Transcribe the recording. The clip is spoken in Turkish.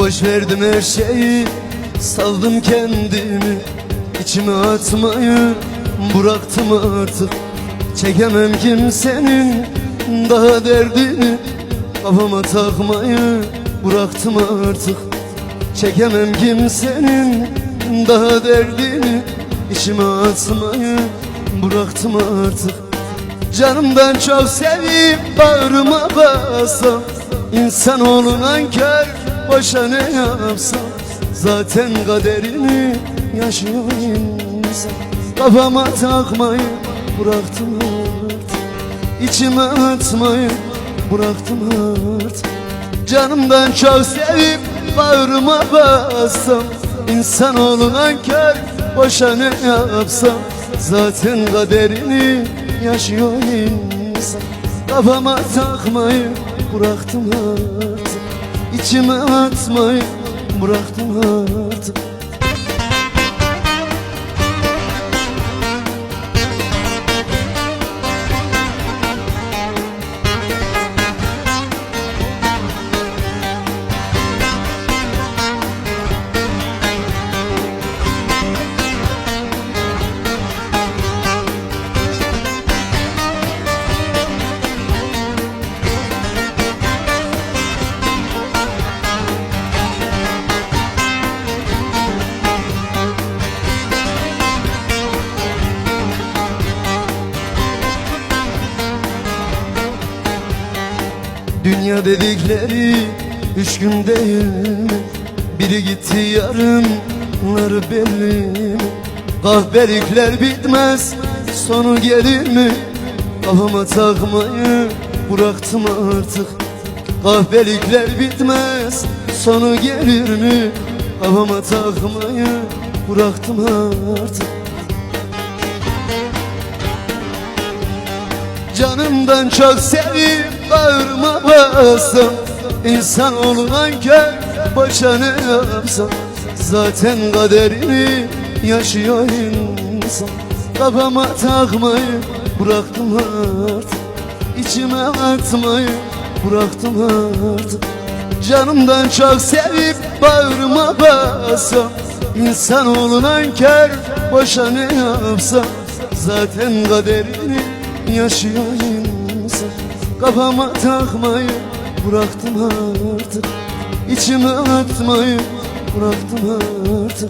Boş verdim her şeyi, saldım kendimi. İçime atmayı bıraktım artık. Çekemem kimsenin daha derdini. Kafama takmayı bıraktım artık. Çekemem kimsenin daha derdini. İçime atmayı bıraktım artık. Canımdan çok sevip bağrıma bassam, İnsanoğlu nankör, boşa ne yapsam. Zaten kaderini yaşıyor insan. Kafama takmayı bıraktım artık. İçime atmayı bıraktım artık. Canımdan çok sevip bağrıma bassam, İnsanoğlu nankör, boşa ne yapsam. Zaten kaderini yaşıyor insan. Kafama takmayı bıraktım artık. İçime atmayı bıraktım artık. Dünya dedikleri 3 gün değil mi? Biri gitti yarınları belli mi? Kahpelikler bitmez, sonu gelir mi? Kafama takmayı bıraktım artık. Kahpelikler bitmez, sonu gelir mi? Kafama takmayı bıraktım artık. Canımdan çok sevip bağrıma bassam, İnsanoğlu nankör, boşa ne yapsam. Zaten kaderini yaşıyor insan. Kafama takmayı bıraktım artık. İçime atmayı bıraktım artık. Canımdan çok sevip bağrıma bassam, İnsanoğlu nankör, boşa ne yapsam. Zaten kaderini yaşıyor insan. Kafama takmayı bıraktım artık. İçime atmayı bıraktım artık.